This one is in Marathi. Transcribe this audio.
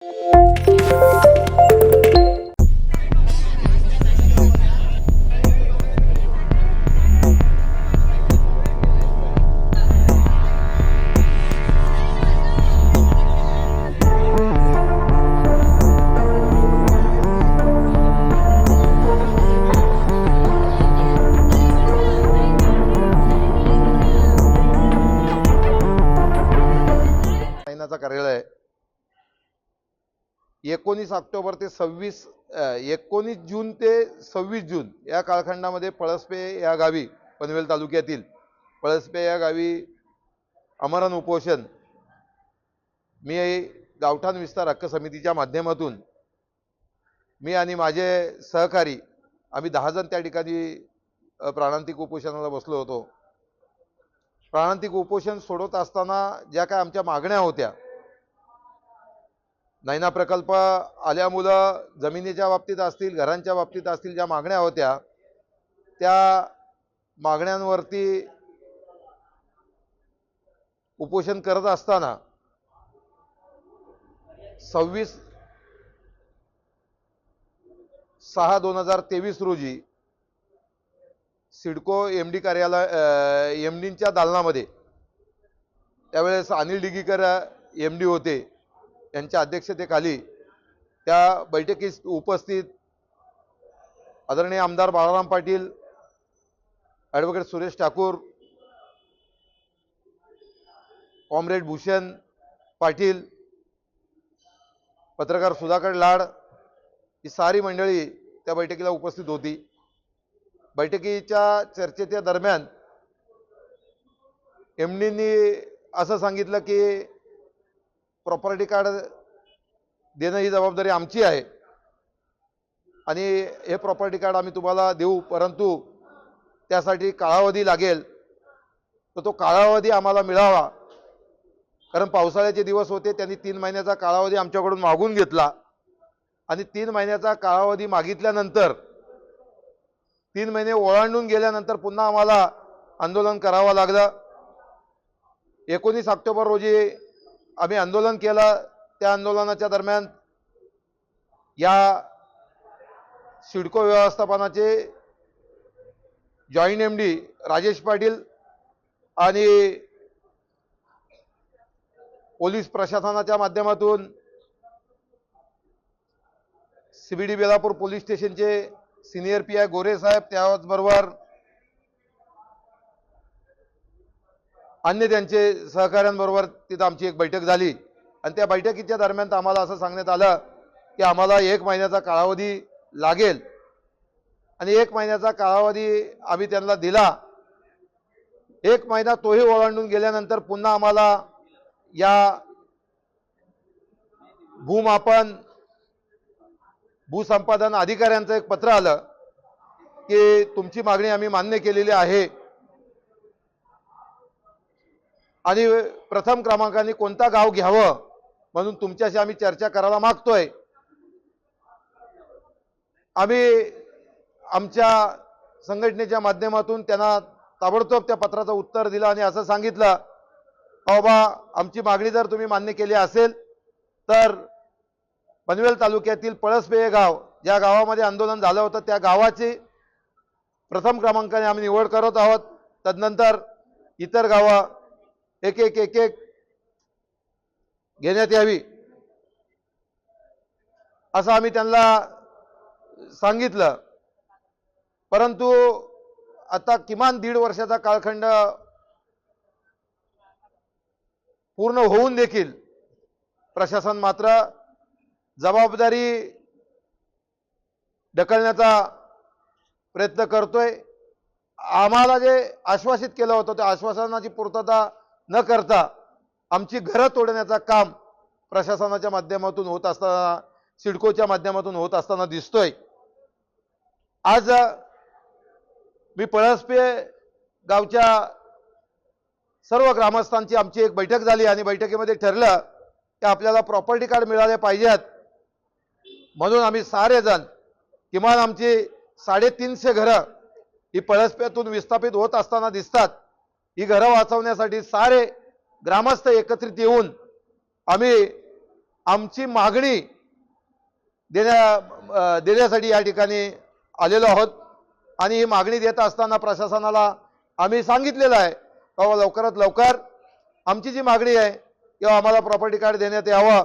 कार्यालय 19 ऑक्टोबर ते 19 जून ते 26 जून या कालखंडामध्ये पळसपे या गावी पनवेल तालुक्यातील पळसपे या गावी आमरण उपोषण मी गावठाण विस्तार हक्क समितीच्या माध्यमातून मी आणि माझे सहकारी आम्ही 10 जण त्या ठिकाणी प्राणांतिक उपोषणाला बसलो होतो। प्राणांतिक उपोषण सोडवत असताना ज्या काय आमच्या मागण्या होत्या, नैना प्रकल्प आल्यामुळं जमिनीच्या बाबतीत असतील, घरांच्या बाबतीत असतील, ज्या मागण्या होत्या त्या मागण्यांवरती उपोषण करत असताना 26/6/2023 रोजी सिडको एमडी कार्यालय एमडींच्या दालनामध्ये त्यावेळेस अनिल डिगीकर एमडी होते, यांच्या अध्यक्षतेखाली त्या बैठकीस उपस्थित आदरणीय आमदार बाळाराम पाटील, ॲडव्होकेट सुरेश ठाकूर, कॉम्रेड भूषण पाटील, पत्रकार सुधाकर लाड ही सारी मंडळी त्या बैठकीला उपस्थित होती। बैठकीच्या चर्चेच्या दरम्यान एमडींनी असं सांगितलं की प्रॉपर्टी कार्ड देणं ही जबाबदारी आमची आहे आणि हे प्रॉपर्टी कार्ड आम्ही तुम्हाला देऊ, परंतु त्यासाठी कालावधी लागेल, तर तो कालावधी आम्हाला मिळावा। कारण पावसाळ्याचे दिवस होते, त्यांनी 3 महिन्याचा कालावधी आमच्याकडून मागून घेतला आणि 3 महिन्याचा कालावधी मागितल्यानंतर 3 महिने ओलांडून गेल्यानंतर पुन्हा आम्हाला आंदोलन करावं लागलं। 19 ऑक्टोबर रोजी आम्ही आंदोलन केलं। त्या आंदोलनाच्या दरम्यान या सिडको व्यवस्थापनाचे जॉईंट एमडी राजेश पाटील आणि पोलीस प्रशासनाच्या माध्यमातून सीबीडी बेलापूर पोलीस स्टेशनचे सिनियर पीआय गोरे साहेब, त्याचबरोबर अन्य त्यांचे सहकाऱ्यांबरोबर तिथं आमची एक बैठक झाली आणि त्या बैठकीच्या दरम्यान आम्हाला असं सांगण्यात आलं की आम्हाला 1 महिन्याचा कालावधी लागेल आणि 1 महिन्याचा कालावधी आम्ही त्यांना दिला। 1 महिना तोही ओलांडून गेल्यानंतर पुन्हा आम्हाला या भूमापन भूसंपादन अधिकाऱ्यांचं एक पत्र आलं की तुमची मागणी आम्ही मान्य केलेली आहे आणि प्रथम क्रमांकाने कोणता गाव घ्यावं म्हणून तुमच्याशी आम्ही चर्चा करायला मागतोय। आम्ही आमच्या संघटनेच्या माध्यमातून त्यांना ताबडतोब त्या पत्राचं उत्तर दिलं आणि असं सांगितलं, बाबा आमची मागणी जर तुम्ही मान्य केली असेल तर पनवेल तालुक्यातील पळसपे हे गाव, ज्या गावामध्ये आंदोलन झालं होतं त्या गावाची प्रथम क्रमांकाने आम्ही निवड करत आहोत। तदनंतर इतर गावं एक एक घेण्यात यावी असं आम्ही त्यांना सांगितलं। परंतु आता किमान 1.5 वर्षाचा कालखंड पूर्ण होऊन देखील प्रशासन मात्र जबाबदारी ढकलण्याचा प्रयत्न करतोय। आम्हाला जे आश्वासित केलं होतं त्या आश्वासनाची पूर्तता न करता आमची घरं तोडण्याचं काम प्रशासनाच्या माध्यमातून होत असताना, सिडकोच्या माध्यमातून होत असताना दिसतोय। आज मी पळसपे गावच्या सर्व ग्रामस्थांची आमची एक बैठक झाली आणि बैठकीमध्ये ठरलं की आपल्याला प्रॉपर्टी कार्ड मिळाले पाहिजेत, म्हणून आम्ही सारे जण किमान आमची 350 घरं ही पळसप्यातून विस्थापित होत असताना दिसतात, ही घरं वाचवण्यासाठी सारे ग्रामस्थ एकत्रित येऊन आम्ही आमची मागणी देण्यासाठी या ठिकाणी आलेलो आहोत आणि ही मागणी देत असताना प्रशासनाला आम्ही सांगितलेलं आहे बाबा लवकरात लवकर आमची जी मागणी आहे किंवा आम्हाला प्रॉपर्टी कार्ड देण्यात यावं.